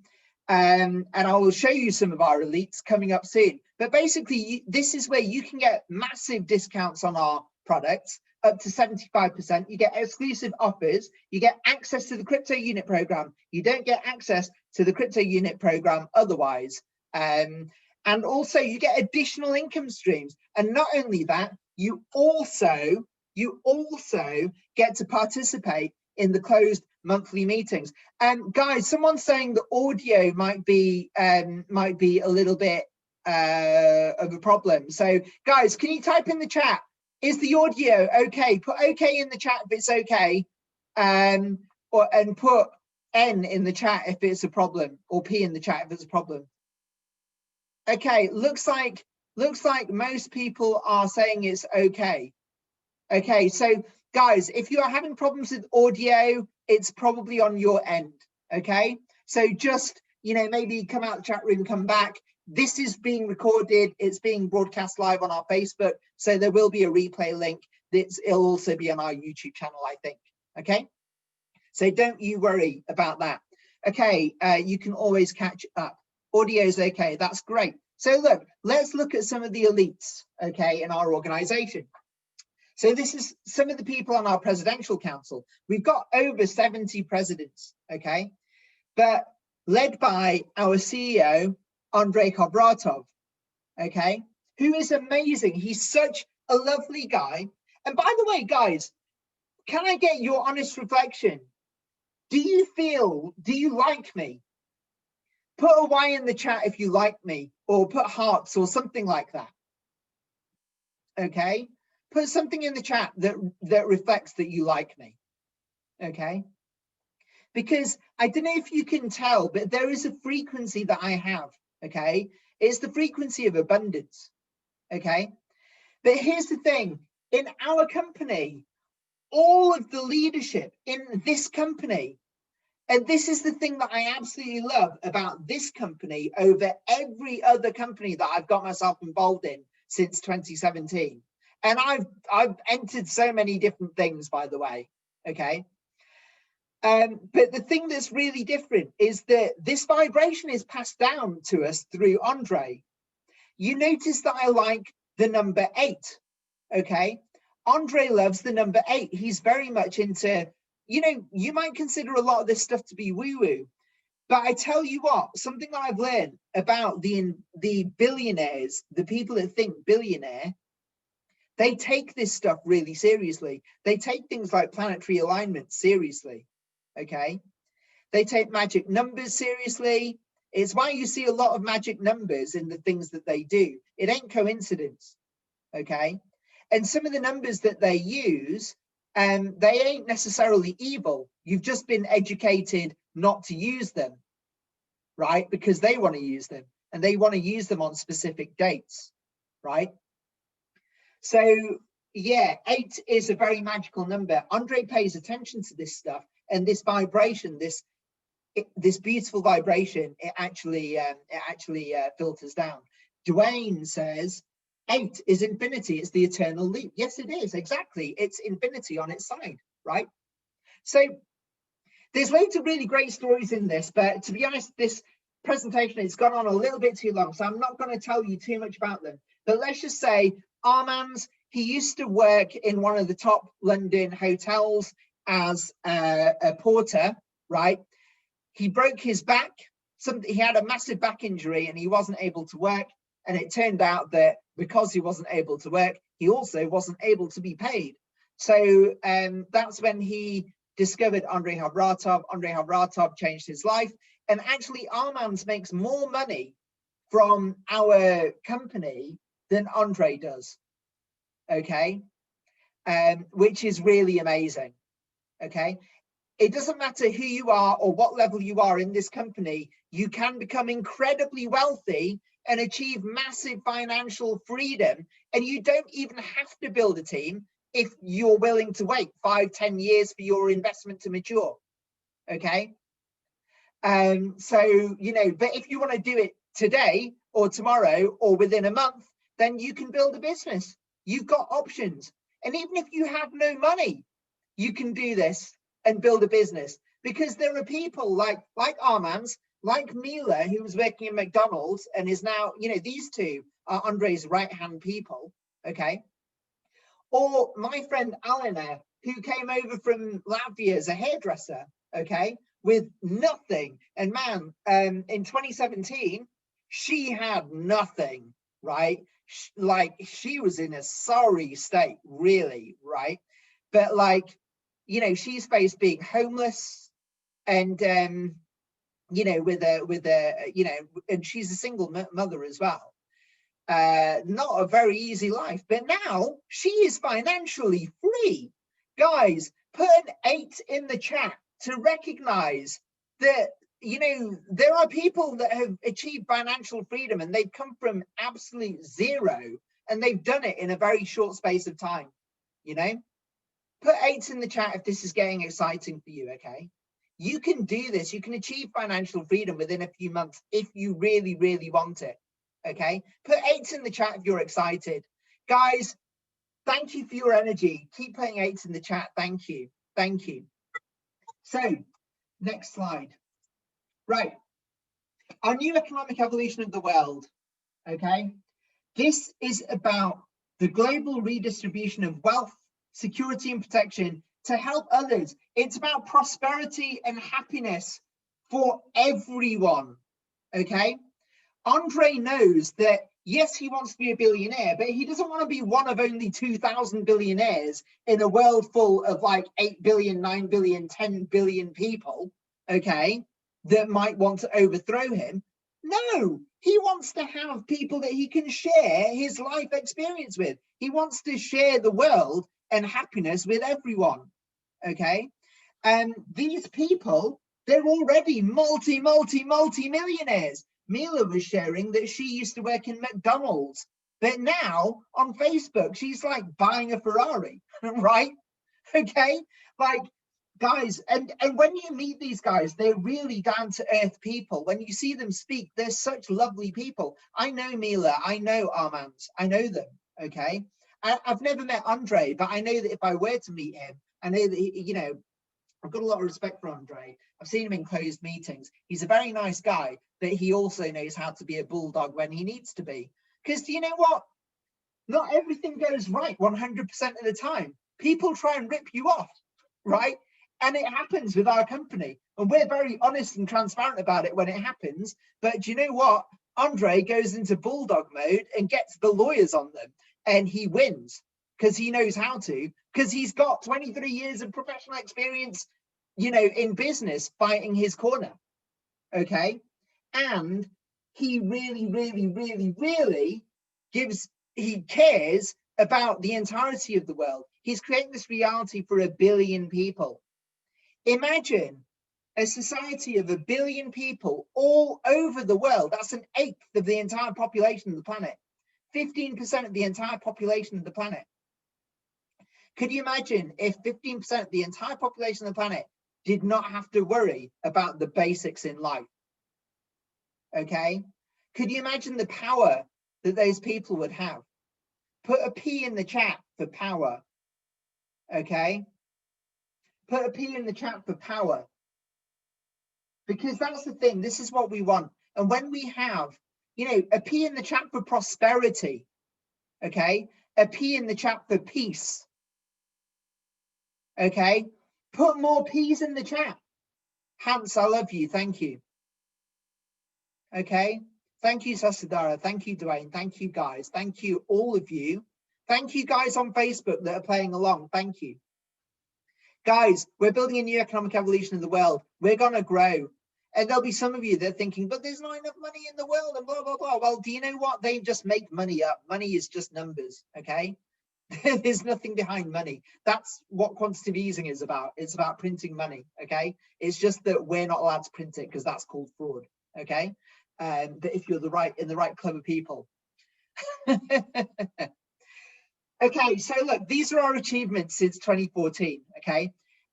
and I will show you some of our elites coming up soon. But basically, this is where you can get massive discounts on our products, up to 75%. You get exclusive offers. You get access to the crypto unit program. You don't get access to the crypto unit program otherwise. And also you get additional income streams. And not only that, you also get to participate in the closed monthly meetings. Guys, someone's saying the audio might be a little bit of a problem. So guys, can you type in the chat, is the audio okay? Put okay in the chat if it's okay, and put N in the chat if it's a problem, or P in the chat if it's a problem. Okay, looks like most people are saying it's okay. Okay, so guys, if you are having problems with audio, it's probably on your end. Okay, so just, you know, maybe come out the chat room, come back. This is being recorded, it's being broadcast live on our Facebook, so there will be a replay link. It'll also be on our YouTube channel, I think. Okay, so don't you worry about that. Okay, you can always catch up. Audio's okay, that's great. So look, let's look at some of the elites, okay, in our organization. So this is some of the people on our presidential council. We've got over 70 presidents, okay, but led by our CEO, Andrei Kovratov, okay, who is amazing. He's such a lovely guy. And by the way, guys, can I get your honest reflection? Do you like me? Put a Y in the chat if you like me, or put hearts or something like that. Okay, put something in the chat that reflects that you like me. Okay, because I don't know if you can tell, but there is a frequency that I have. Okay, it's the frequency of abundance. Okay, but here's the thing, in our company, all of the leadership in this company, and this is the thing that I absolutely love about this company over every other company that I've got myself involved in since 2017. And I've entered so many different things, by the way, okay? But the thing that's really different is that this vibration is passed down to us through Andre. You notice that I like the number 8, okay? Andre loves the number 8. He's very much into, you know, you might consider a lot of this stuff to be woo-woo, but I tell you what, something that I've learned about the billionaires, the people that think billionaire, they take this stuff really seriously. They take things like planetary alignment seriously, okay? They take magic numbers seriously. It's why you see a lot of magic numbers in the things that they do. It ain't coincidence, okay? And some of the numbers that they use, they ain't necessarily evil. You've just been educated not to use them, right? Because they want to use them, and they want to use them on specific dates, right? So yeah, 8 is a very magical number. Andre pays attention to this stuff, and this vibration, this beautiful vibration, it actually filters down. Dwayne says 8 is infinity. It's the eternal leap. Yes, it is. Exactly. It's infinity on its side, right? So there's loads of really great stories in this, but to be honest, this presentation has gone on a little bit too long, so I'm not going to tell you too much about them. But let's just say Armand's, he used to work in one of the top London hotels as a porter, right? He broke his back. He had a massive back injury and he wasn't able to work. And it turned out that because he wasn't able to work, he also wasn't able to be paid. So that's when he discovered Andrei Kovratov. Andrei Kovratov changed his life. And actually, Armand makes more money from our company than Andre does. Okay, which is really amazing. Okay. It doesn't matter who you are or what level you are in this company, you can become incredibly wealthy and achieve massive financial freedom. And you don't even have to build a team if you're willing to wait 5-10 years for your investment to mature. Okay. So, you know, but if you want to do it today or tomorrow or within a month, then you can build a business. You've got options. And even if you have no money, you can do this and build a business, because there are people like Armand's, like Mila, who was working in McDonald's and is now, you know, these two are Andre's right-hand people, okay? Or my friend Alina, who came over from Latvia as a hairdresser, okay, with nothing. And man, in 2017, she had nothing, right? Like, she was in a sorry state, really, right? But like, you know, she's faced being homeless and, you know, with a, you know, and she's a single mother as well. Not a very easy life, but now she is financially free. Guys, put an 8 in the chat to recognize that, you know, there are people that have achieved financial freedom and they've come from absolute zero and they've done it in a very short space of time. You know, put 8s in the chat if this is getting exciting for you. Okay, you can do this. You can achieve financial freedom within a few months if you really, really want it. Okay, put 8s in the chat if you're excited. Guys, thank you for your energy. Keep putting 8s in the chat. Thank you. Thank you. So next slide. Right. Our new economic evolution of the world. Okay. This is about the global redistribution of wealth, security and protection to help others. It's about prosperity and happiness for everyone. Okay. Andre knows that, yes, he wants to be a billionaire, but he doesn't want to be one of only 2,000 billionaires in a world full of like 8 billion, 9 billion, 10 billion people, okay, that might want to overthrow him. No, he wants to have people that he can share his life experience with. He wants to share the world and happiness with everyone, okay? And these people, they're already multi-millionaires. Mila was sharing that she used to work in McDonald's, but now on Facebook, she's like buying a Ferrari, right? Okay, like, guys, and when you meet these guys, they're really down to earth people. When you see them speak, they're such lovely people. I know Mila, I know Armand, I know them, okay? I've never met Andre, but I know that if I were to meet him, I know that, you know, I've got a lot of respect for Andre. I've seen him in closed meetings. He's a very nice guy, but he also knows how to be a bulldog when he needs to be. Because you know what? Not everything goes right 100% of the time. People try and rip you off, right? And it happens with our company. And we're very honest and transparent about it when it happens. But do you know what? Andre goes into bulldog mode and gets the lawyers on them. And he wins because he knows how to, because he's got 23 years of professional experience, you know, in business fighting his corner. Okay. And he really, really, really, really he cares about the entirety of the world. He's creating this reality for 1 billion people. Imagine a society of 1 billion people all over the world. That's 1/8 of the entire population of the planet. 15% of the entire population of the planet. Could you imagine if 15% of the entire population of the planet did not have to worry about the basics in life? Okay. Could you imagine the power that those people would have? Put a P in the chat for power. Okay. Put a P in the chat for power. Because that's the thing. This is what we want. And when we have, you know, a P in the chat for prosperity. Okay. A P in the chat for peace. Okay. Put more P's in the chat. Hans, I love you. Thank you. Okay. Thank you, Sasadara. Thank you, Dwayne. Thank you, guys. Thank you, all of you. Thank you, guys on Facebook that are playing along. Thank you. Guys, we're building a new economic evolution in the world. We're going to grow. And there'll be some of you that are thinking, but there's not enough money in the world and blah, blah, blah. Well, do you know what? They just make money up. Money is just numbers, okay? There's nothing behind money. That's what quantitative easing is about. It's about printing money, okay? It's just that we're not allowed to print it because that's called fraud, okay? But if you're in the right clever people. Okay, so look, these are our achievements since 2014, okay?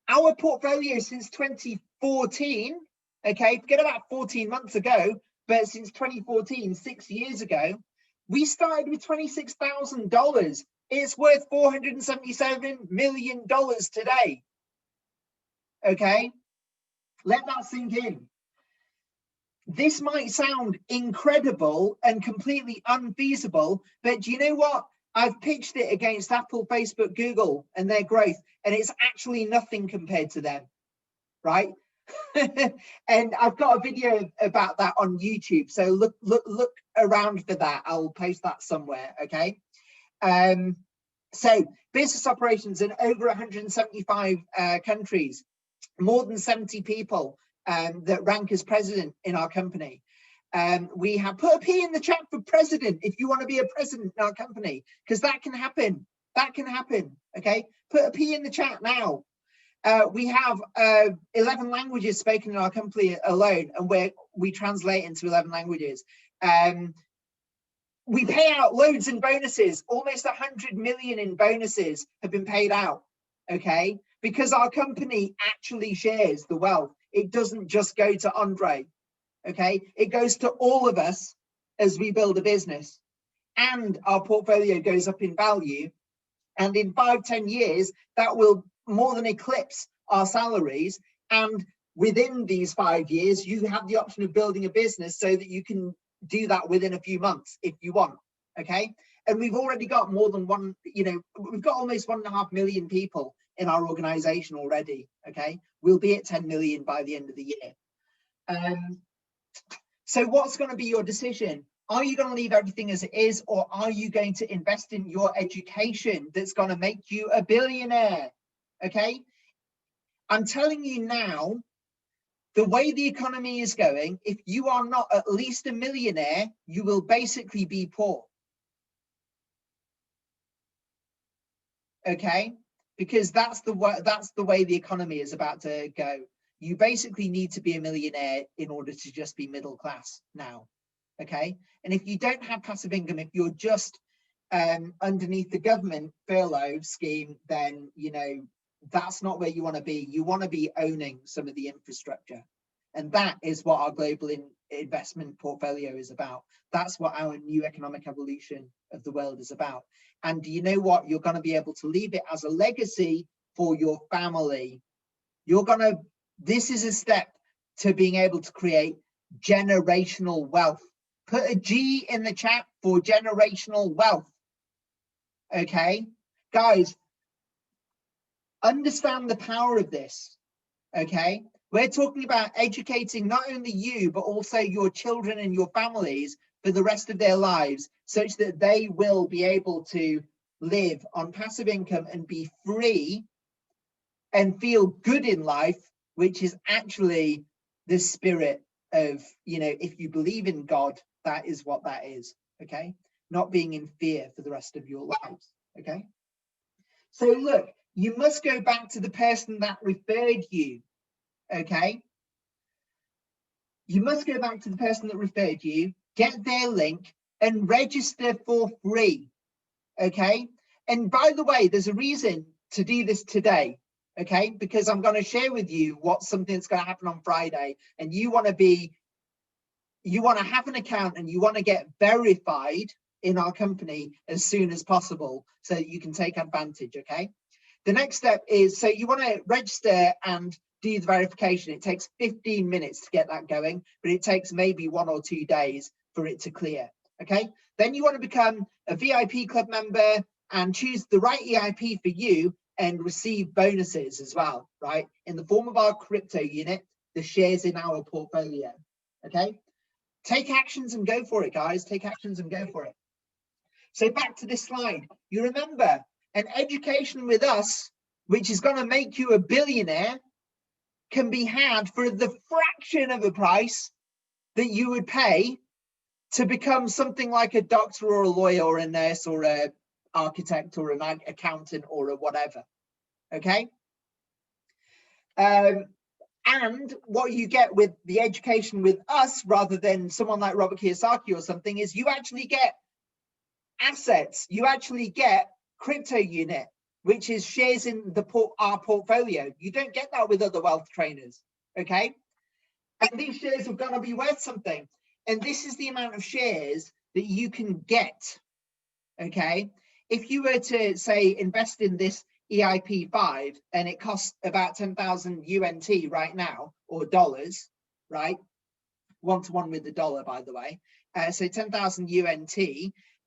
Our portfolio since 2014, okay, forget about 14 months ago, but since 2014, 6 years ago, we started with $26,000. It's worth $477 million today, okay? Let that sink in. This might sound incredible and completely unfeasible, but do you know what? I've pitched it against Apple, Facebook, Google and their growth, and it's actually nothing compared to them, right? And I've got a video about that on YouTube, so look around for that. I'll post that somewhere, okay? So business operations in over 175 countries, more than 70 people that rank as president in our company. We have put a P in the chat for president if you want to be a president in our company, because that can happen. That can happen. Okay, put a P in the chat now. We have 11 languages spoken in our company alone, and we translate into 11 languages. We pay out loads in bonuses. Almost 100 million in bonuses have been paid out, okay? Because our company actually shares the wealth. It doesn't just go to Andre, okay? It goes to all of us as we build a business, and our portfolio goes up in value. And in 5-10 years, that will more than eclipse our salaries. And within these 5 years, you have the option of building a business so that you can do that within a few months if you want, okay? And we've already got more than one, we've got almost 1.5 million people in our organization already, okay? We'll be at 10 million by the end of the year. So what's going to be your decision? Are you going to leave everything as it is, or are you going to invest in your education that's going to make you a billionaire? Okay, I'm telling you now, the way the economy is going, if you are not at least a millionaire, you will basically be poor. Okay, because that's the way the economy is about to go. You basically need to be a millionaire in order to just be middle class now. Okay, and if you don't have passive income, if you're just underneath the government furlough scheme, then that's not where you want to be. You want to be owning some of the infrastructure, and that is what our global investment portfolio is about. That's what our new economic evolution of the world is about. And you know what? You're going to be able to leave it as a legacy for your family. This is a step to being able to create generational wealth. Put a G in the chat for generational wealth. Okay, guys, understand the power of this. Okay, we're talking about educating not only you, but also your children and your families for the rest of their lives, such that they will be able to live on passive income and be free and feel good in life, which is actually the spirit of, if you believe in God, that is what that is. Okay, not being in fear for the rest of your lives. Okay, so look, you must go back to the person that referred you. Okay, you must go back to the person that referred you, get their link and register for free. Okay, and by the way, there's a reason to do this today. Okay, because I'm going to share with you something that's going to happen on Friday, and you want to have an account and you want to get verified in our company as soon as possible so that you can take advantage. Okay, the next step is, so you want to register and do the verification. It takes 15 minutes to get that going, but it takes maybe 1 or 2 days for it to clear. Okay, then you want to become a VIP club member and choose the right EIP for you and receive bonuses as well, right, in the form of our crypto unit, the shares in our portfolio. Okay, take actions and go for it, guys. Take actions and go for it. So back to this slide, you remember an education with us, which is going to make you a billionaire, can be had for the fraction of the price that you would pay to become something like a doctor or a lawyer or a nurse or an architect or an accountant or a whatever. Okay, and what you get with the education with us, rather than someone like Robert Kiyosaki or something, is you actually get assets. You actually get crypto unit, which is shares in our portfolio. You don't get that with other wealth trainers. Okay, and these shares are going to be worth something, and this is the amount of shares that you can get. Okay, if you were to say invest in this EIP 5 and it costs about 10,000 UNT right now, or dollars, right, 1-to-1 with the dollar, by the way, so 10,000 UNT,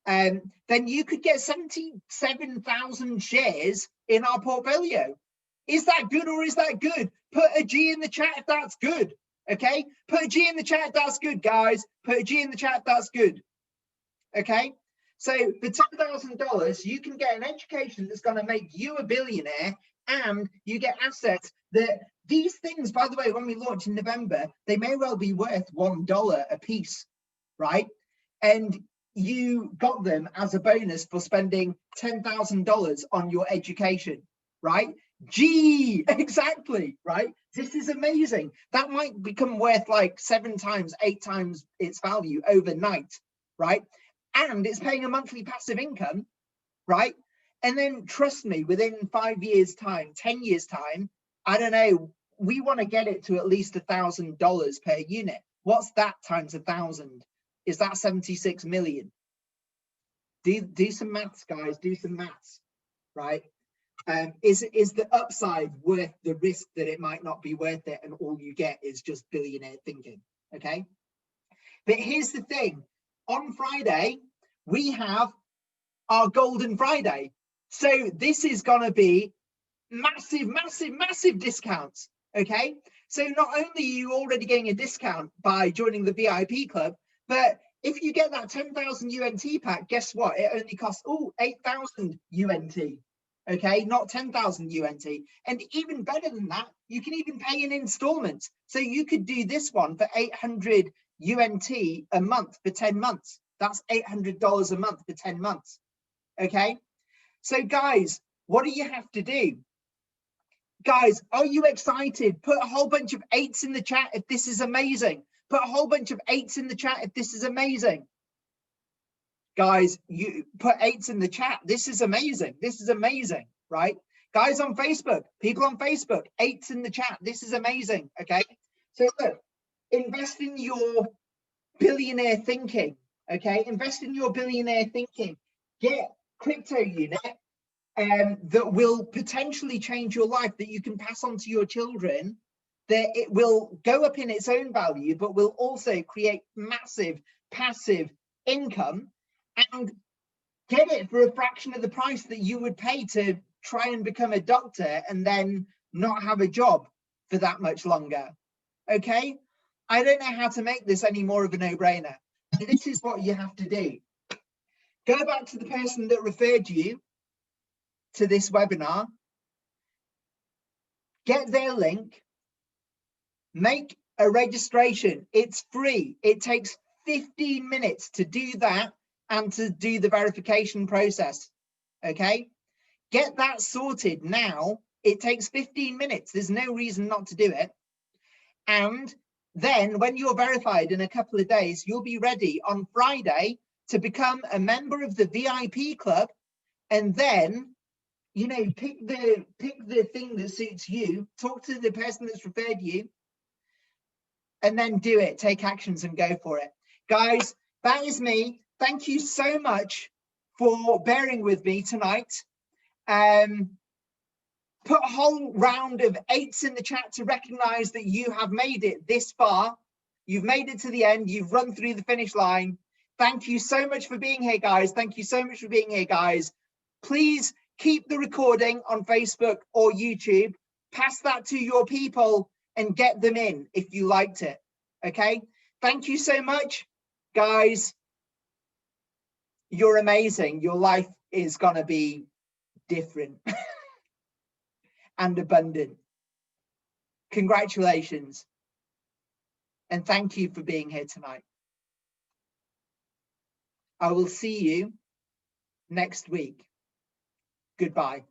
then you could get 77,000 shares in our portfolio. Is that good or is that good? Put a G in the chat if that's good. Okay, put a G in the chat if that's good, guys. Put a G in the chat if that's good. Okay, so for $10,000, you can get an education that's going to make you a billionaire, and you get assets that, these things, by the way, when we launch in November, they may well be worth $1 a piece, right? And you got them as a bonus for spending $10,000 on your education, right? G, exactly, right? This is amazing. That might become worth like 7 times, 8 times its value overnight, right? And it's paying a monthly passive income, right? And then trust me, within 5 years time, 10 years time, I don't know, we want to get it to at least $1,000 per unit. What's that times 1,000? Is that 76 million? Do some maths, guys, do some maths, right? Is the upside worth the risk that it might not be worth it and all you get is just billionaire thinking? Okay, but here's the thing, on Friday we have our Golden Friday, so this is gonna be massive discounts. Okay, so not only are you already getting a discount by joining the VIP club, but if you get that 10,000 UNT pack, guess what, it only costs 8,000 UNT. Okay, not 10,000 UNT. And even better than that, you can even pay in installments. So you could do this one for 800 UNT a month for 10 months. That's $800 a month for 10 months. Okay, so guys, what do you have to do? Guys, are you excited? Put a whole bunch of 8s in the chat if this is amazing. Put a whole bunch of 8s in the chat if this is amazing. Guys, you put 8s in the chat. This is amazing. This is amazing, right? Guys on Facebook, people on Facebook, 8s in the chat. This is amazing, okay? So look, invest in your billionaire thinking, okay? Invest in your billionaire thinking. Get crypto unit that will potentially change your life, that you can pass on to your children, that it will go up in its own value, but will also create massive passive income, and get it for a fraction of the price that you would pay to try and become a doctor and then not have a job for that much longer. Okay, I don't know how to make this any more of a no-brainer. This is what you have to do. Go back to the person that referred you to this webinar, get their link, make a registration. It's free. It takes 15 minutes to do that and to do the verification process. Okay, get that sorted now. It takes 15 minutes. There's no reason not to do it. And then when you're verified in a couple of days, you'll be ready on Friday to become a member of the VIP club. And then, you know, pick the thing that suits you, talk to the person that's referred you, and then do it. Take actions and go for it. Guys, that is me. Thank you so much for bearing with me tonight. Put a whole round of 8s in the chat to recognize that you have made it this far. You've made it to the end. You've run through the finish line. Thank you so much for being here, guys. Thank you so much for being here, guys. Please keep the recording on Facebook or YouTube. Pass that to your people and get them in if you liked it. Okay, thank you so much, guys. You're amazing. Your life is gonna be different and abundant. Congratulations, and thank you for being here tonight. I will see you next week. Goodbye.